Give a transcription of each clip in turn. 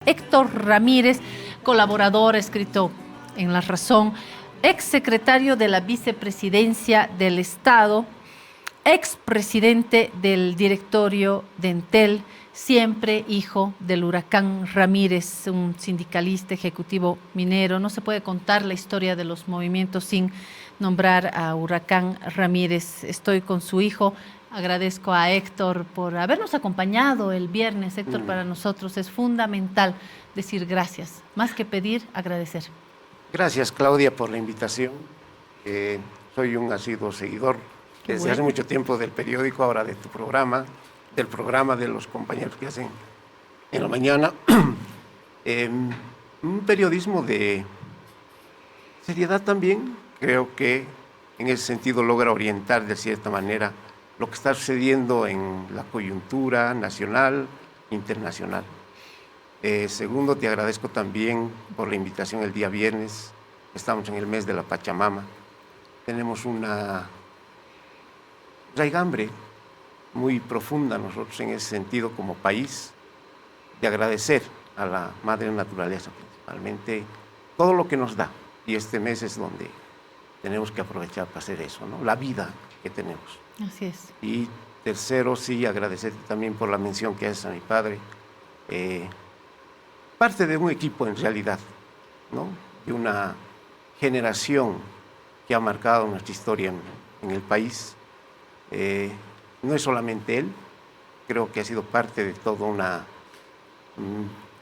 Héctor Ramírez, colaborador, escrito en La Razón, exsecretario de la Vicepresidencia del Estado, expresidente del directorio de Entel, siempre hijo del huracán Ramírez, un sindicalista ejecutivo minero. No se puede contar la historia de los movimientos sin nombrar a Huracán Ramírez. Estoy con su hijo. Agradezco a Héctor por habernos acompañado el viernes. Héctor, para nosotros es fundamental decir gracias, más que pedir, agradecer. Gracias, Claudia, por la invitación. Soy un asiduo seguidor desde hace mucho tiempo del periódico, ahora de tu programa, del programa de los compañeros que hacen en la mañana. Un periodismo de seriedad también. Creo que en ese sentido logra orientar de cierta manera lo que está sucediendo en la coyuntura nacional, internacional. Segundo, te agradezco también por la invitación el día viernes. Estamos en el mes de la Pachamama. Tenemos una raigambre muy profunda nosotros en ese sentido como país, de agradecer a la Madre Naturaleza principalmente todo lo que nos da. Y este mes es donde tenemos que aprovechar para hacer eso, ¿no? La vida que tenemos. Así es. Y tercero, sí, agradecerte también por la mención que haces a mi padre. Parte de un equipo en realidad, ¿no? De una generación que ha marcado nuestra historia en el país. No es solamente él, creo que ha sido parte de todo un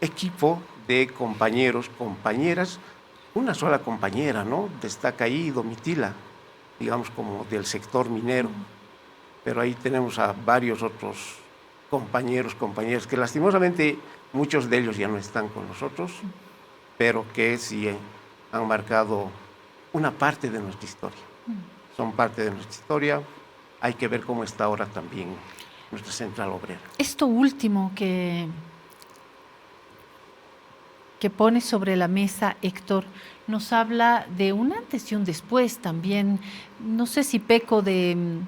equipo de compañeros, compañeras, una sola compañera, ¿no? Destaca ahí Domitila, digamos como del sector minero, pero ahí tenemos a varios otros compañeros, compañeras, que lastimosamente muchos de ellos ya no están con nosotros, pero que sí han marcado una parte de nuestra historia. Son parte de nuestra historia. Hay que ver cómo está ahora también nuestra central obrera. Esto último que pone sobre la mesa, Héctor, nos habla de un antes y un después también. No sé si peco de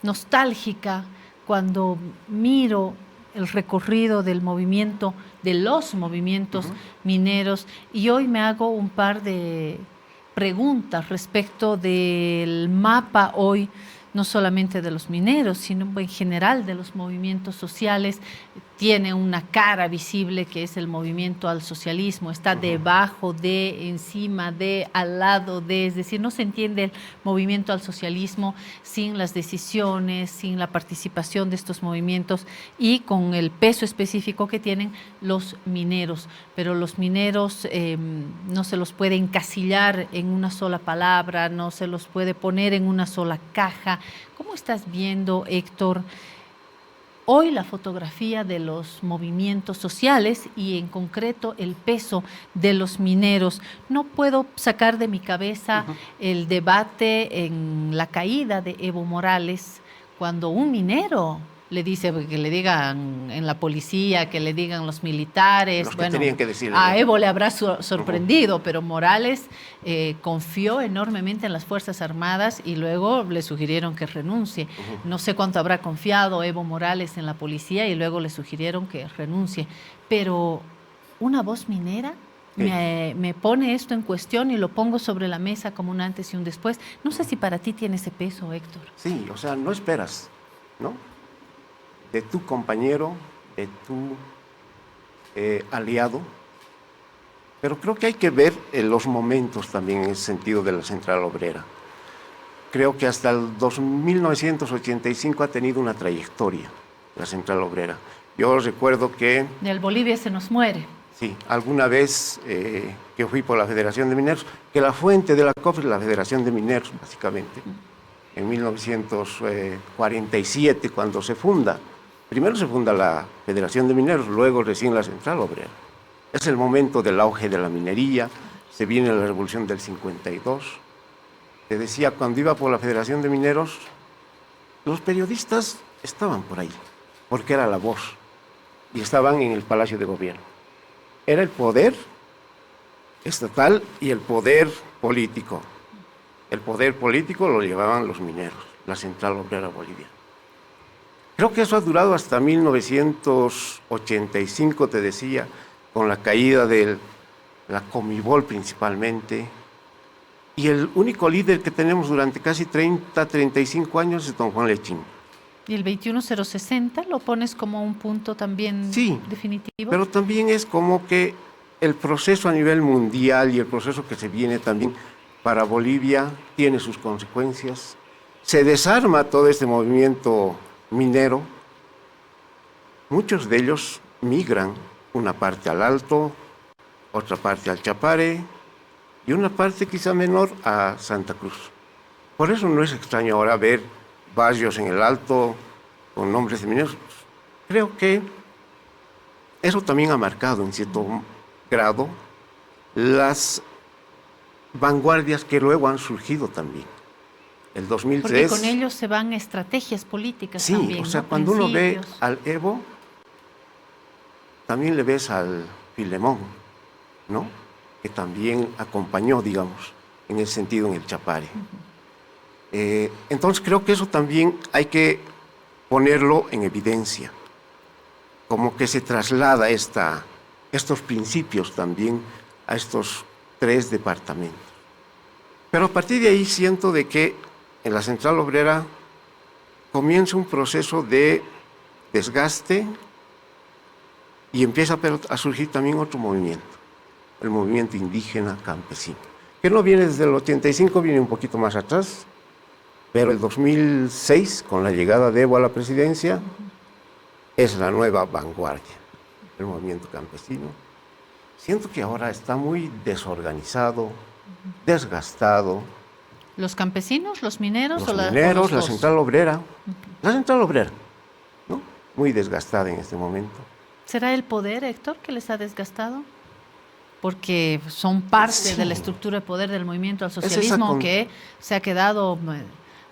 nostálgica cuando miro el recorrido del movimiento, de los movimientos mineros, y hoy me hago un par de preguntas respecto del mapa hoy, no solamente de los mineros, sino en general de los movimientos sociales. Tiene una cara visible que es el movimiento al socialismo, está debajo de, encima de, al lado de, es decir, no se entiende el movimiento al socialismo sin las decisiones, sin la participación de estos movimientos y con el peso específico que tienen los mineros. Pero los mineros no se los puede encasillar en una sola palabra, no se los puede poner en una sola caja. ¿Cómo estás viendo, Héctor, hoy la fotografía de los movimientos sociales y en concreto el peso de los mineros? No puedo sacar de mi cabeza el debate en la caída de Evo Morales, cuando un minero le dice, que le digan en la policía, que le digan los militares, los que tenían que decirle, a Evo le habrá sorprendido, pero Morales confió enormemente en las Fuerzas Armadas y luego le sugirieron que renuncie. No sé cuánto habrá confiado Evo Morales en la policía y luego le sugirieron que renuncie. Pero una voz minera me pone esto en cuestión y lo pongo sobre la mesa como un antes y un después. No sé si para ti tiene ese peso, Héctor. Sí, o sea, no esperas, ¿no?, de tu compañero, de tu aliado, pero creo que hay que ver los momentos también en ese sentido de la central obrera. Creo que hasta el 1985 ha tenido una trayectoria la central obrera. Yo recuerdo que... Del Bolivia se nos muere. Sí, alguna vez que fui por la Federación de Mineros, que la fuente de la COF es la Federación de Mineros, básicamente, en 1947, cuando se funda. Primero se funda la Federación de Mineros, luego recién la Central Obrera. Es el momento del auge de la minería, se viene la Revolución del 52. Te decía, cuando iba por la Federación de Mineros, los periodistas estaban por ahí, porque era la voz, y estaban en el Palacio de Gobierno. Era el poder estatal y el poder político. El poder político lo llevaban los mineros, la Central Obrera Boliviana. Creo que eso ha durado hasta 1985, te decía, con la caída de la Comibol principalmente, y el único líder que tenemos durante casi 30, 35 años es don Juan Lechín. ¿Y el 21060 lo pones como un punto también Sí, definitivo? pero también es como que el proceso a nivel mundial y el proceso que se viene también para Bolivia tiene sus consecuencias. Se desarma todo este movimiento minero. Muchos de ellos migran, una parte al Alto, otra parte al Chapare y una parte quizá menor a Santa Cruz. Por eso no es extraño ahora ver barrios en el Alto con nombres de mineros. Creo que eso también ha marcado en cierto grado las vanguardias que luego han surgido también. El 2003... Porque con ellos se van estrategias políticas sí, también, o sea, ¿no? cuando uno ve Principios. al Evo, también le ves al Filemón, ¿no? Que también acompañó, digamos, en ese sentido en el Chapare. Entonces creo que eso también hay que ponerlo en evidencia, como que se traslada estos principios también a estos 3 departamentos. Pero a partir de ahí siento de que en la Central Obrera comienza un proceso de desgaste y empieza a surgir también otro movimiento, el movimiento indígena campesino, que no viene desde el 85, viene un poquito más atrás, pero el 2006, con la llegada de Evo a la presidencia, es la nueva vanguardia, el movimiento campesino. Siento que ahora está muy desorganizado, desgastado. ¿Los campesinos, los mineros Los o mineros, los la dos? Central Obrera, la Central Obrera, ¿no? Muy desgastada en este momento. ¿Será el poder, Héctor, que les ha desgastado? Porque son parte Sí. de la estructura de poder del movimiento al esa socialismo que se ha quedado,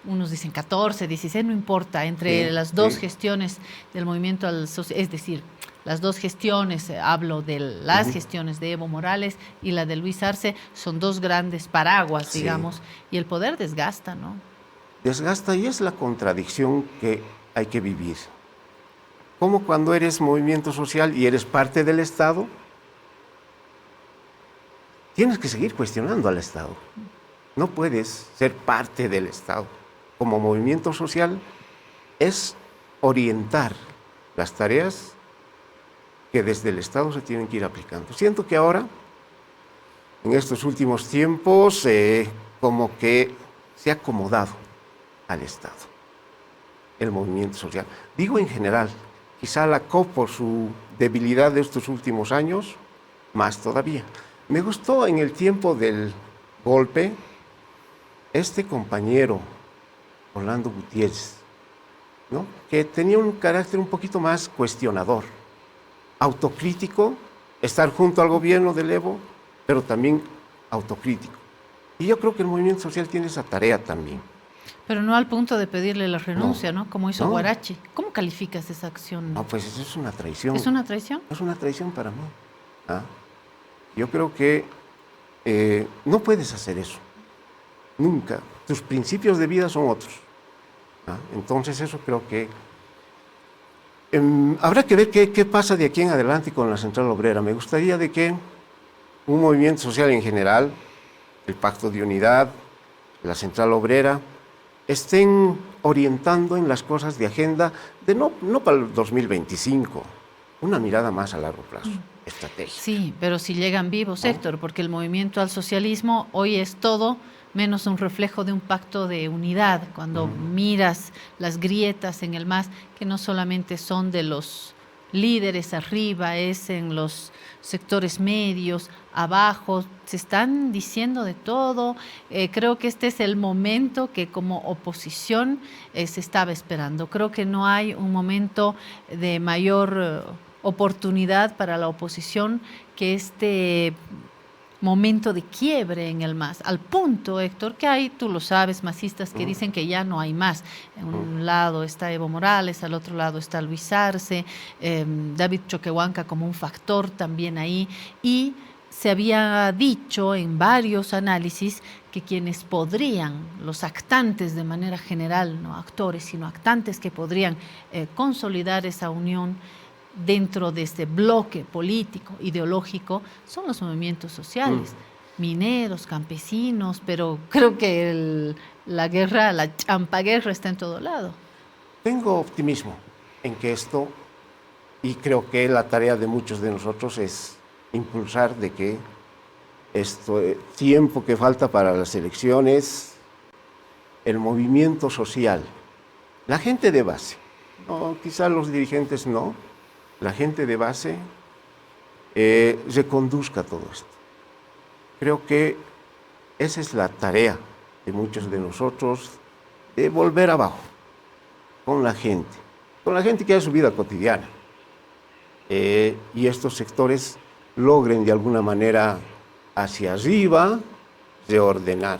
unos dicen 14, 16, no importa, entre Sí, las dos sí. gestiones del movimiento al socialismo, es decir, las dos gestiones, hablo de las gestiones de Evo Morales y la de Luis Arce, son dos grandes paraguas, Sí. digamos, y el poder desgasta, ¿no? Desgasta y es la contradicción que hay que vivir. Como cuando eres movimiento social y eres parte del Estado, tienes que seguir cuestionando al Estado. No puedes ser parte del Estado. Como movimiento social es orientar las tareas que desde el Estado se tienen que ir aplicando. Siento que ahora, en estos últimos tiempos, como que se ha acomodado al Estado, el movimiento social. Digo en general, quizá la COP por su debilidad de estos últimos años, más todavía. Me gustó en el tiempo del golpe este compañero, Orlando Gutiérrez, ¿no? Que tenía un carácter un poquito más cuestionador, autocrítico, estar junto al gobierno del Evo, pero también autocrítico. Y yo creo que el movimiento social tiene esa tarea también. Pero no al punto de pedirle la renuncia, ¿no? Como hizo No. Guarachi. ¿Cómo calificas esa acción? No, pues eso es una traición. ¿Es una traición? Es una traición para mí. ¿Ah? Yo creo que no puedes hacer eso. Nunca. Tus principios de vida son otros. ¿Ah? Entonces eso creo que habrá que ver qué pasa de aquí en adelante con la Central Obrera. Me gustaría de que un movimiento social en general, el Pacto de Unidad, la Central Obrera, estén orientando en las cosas de agenda de no para el 2025, una mirada más a largo plazo, estrategia. Sí, pero si llegan vivos, Héctor, porque el movimiento al socialismo hoy es todo menos un reflejo de un pacto de unidad. Cuando miras las grietas en el MAS, que no solamente son de los líderes arriba, es en los sectores medios, abajo, se están diciendo de todo. Creo que este es el momento que como oposición se estaba esperando. Creo que no hay un momento de mayor oportunidad para la oposición que este momento de quiebre en el MAS, al punto, Héctor, que hay, tú lo sabes, masistas que dicen que ya no hay más. En un lado está Evo Morales, al otro lado está Luis Arce, David Choquehuanca como un factor también ahí, y se había dicho en varios análisis que quienes podrían, los actantes de manera general, no actores, sino actantes que podrían consolidar esa unión, dentro de este bloque político, ideológico, son los movimientos sociales, mineros, campesinos, pero creo que la guerra, la champaguerra está en todo lado. Tengo optimismo en que esto, y creo que la tarea de muchos de nosotros es impulsar de que esto, tiempo que falta para las elecciones, el movimiento social, la gente de base, no, quizás los dirigentes no, la gente de base reconduzca todo esto. Creo que esa es la tarea de muchos de nosotros, de volver abajo con la gente que hace su vida cotidiana, y estos sectores logren de alguna manera hacia arriba reordenar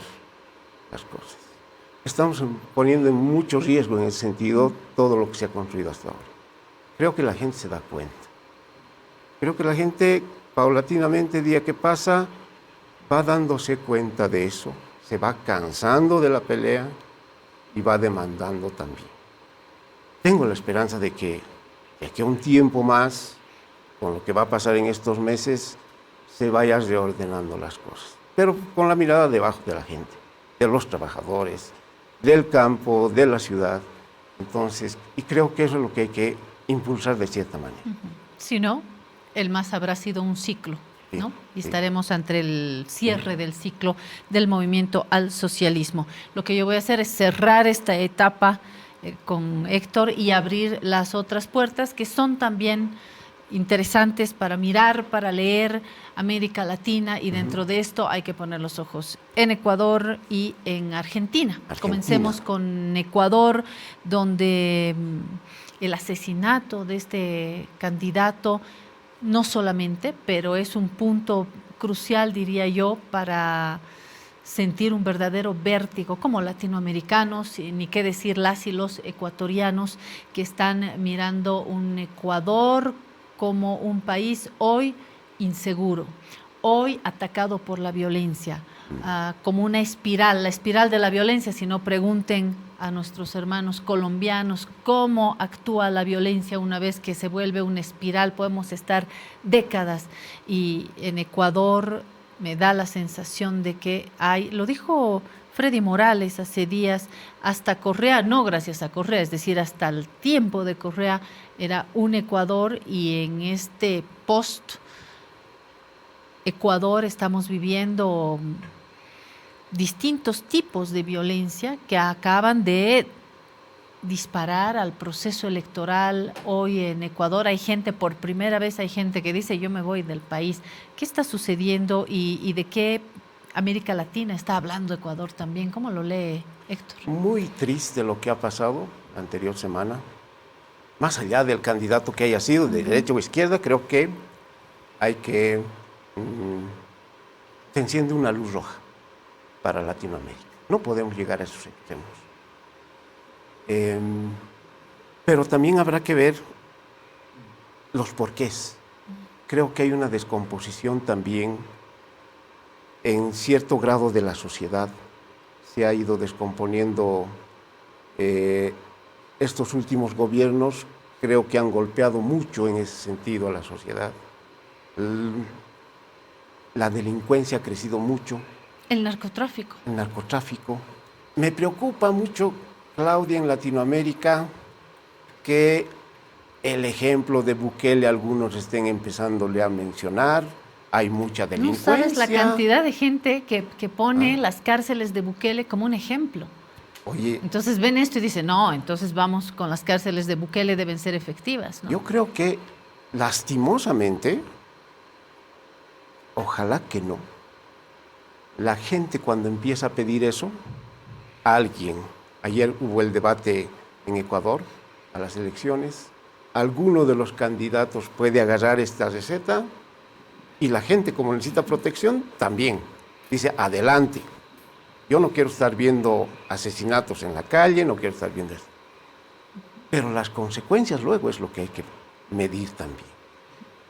las cosas. Estamos poniendo en mucho riesgo en ese sentido todo lo que se ha construido hasta ahora. Creo que la gente se da cuenta. Creo que la gente paulatinamente, día que pasa, va dándose cuenta de eso, se va cansando de la pelea y va demandando también. Tengo la esperanza de que de aquí a un tiempo más, con lo que va a pasar en estos meses, se vayan reordenando las cosas, pero con la mirada debajo de la gente, de los trabajadores, del campo, de la ciudad. Entonces, y creo que eso es lo que hay que impulsar de cierta manera. Si no, el MAS habrá sido un ciclo, ¿no? Y estaremos ante el cierre del ciclo del movimiento al socialismo. Lo que yo voy a hacer es cerrar esta etapa con Héctor y abrir las otras puertas que son también interesantes para mirar, para leer América Latina, y dentro de esto hay que poner los ojos en Ecuador y en Argentina. Comencemos con Ecuador, donde el asesinato de este candidato no solamente, pero es un punto crucial, diría yo, para sentir un verdadero vértigo como latinoamericanos, ni qué decir las y los ecuatorianos que están mirando un Ecuador como un país hoy inseguro, hoy atacado por la violencia, como una espiral, la espiral de la violencia. Si no, pregunten a nuestros hermanos colombianos cómo actúa la violencia una vez que se vuelve una espiral. Podemos estar décadas, y en Ecuador me da la sensación de que hay, lo dijo Freddy Morales hace días, hasta Correa, no gracias a Correa, es decir, hasta el tiempo de Correa era un Ecuador, y en este post-Ecuador estamos viviendo distintos tipos de violencia que acaban de disparar al proceso electoral. Hoy en Ecuador hay gente, por primera vez hay gente que dice yo me voy del país. ¿Qué está sucediendo y de qué América Latina está hablando Ecuador también? ¿Cómo lo lee Héctor? Muy triste lo que ha pasado la anterior semana. Más allá del candidato que haya sido, de derecha o izquierda, creo que hay que... se enciende una luz roja para Latinoamérica. No podemos llegar a esos extremos. Pero también habrá que ver los porqués. Creo que hay una descomposición también en cierto grado de la sociedad. Se ha ido descomponiendo estos últimos gobiernos. Creo que han golpeado mucho en ese sentido a la sociedad. La delincuencia ha crecido mucho. El narcotráfico. El narcotráfico. Me preocupa mucho, Claudia, en Latinoamérica, que el ejemplo de Bukele algunos estén empezándole a mencionar. Hay mucha delincuencia. No sabes la cantidad de gente que pone las cárceles de Bukele como un ejemplo. Oye, entonces ven esto y dicen, no, entonces vamos con las cárceles de Bukele, deben ser efectivas, ¿no? Yo creo que, lastimosamente, ojalá que no. La gente cuando empieza a pedir eso, ayer hubo el debate en Ecuador, a las elecciones, alguno de los candidatos puede agarrar esta receta, y la gente, como necesita protección, también dice, adelante. Yo no quiero estar viendo asesinatos en la calle, no quiero estar viendo esto. Pero las consecuencias luego es lo que hay que medir también.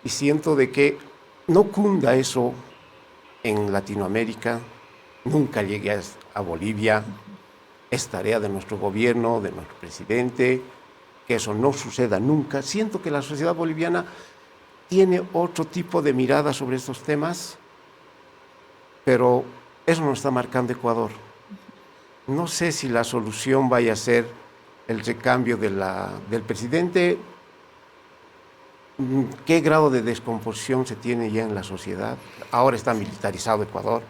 Y siento de que no cunda eso en Latinoamérica, nunca llegue a Bolivia. Es tarea de nuestro gobierno, de nuestro presidente, que eso no suceda nunca. Siento que la sociedad boliviana tiene otro tipo de mirada sobre estos temas, pero eso nos está marcando Ecuador. No sé si la solución vaya a ser el recambio del presidente. ¿Qué grado de descomposición se tiene ya en la sociedad? Ahora está militarizado Ecuador.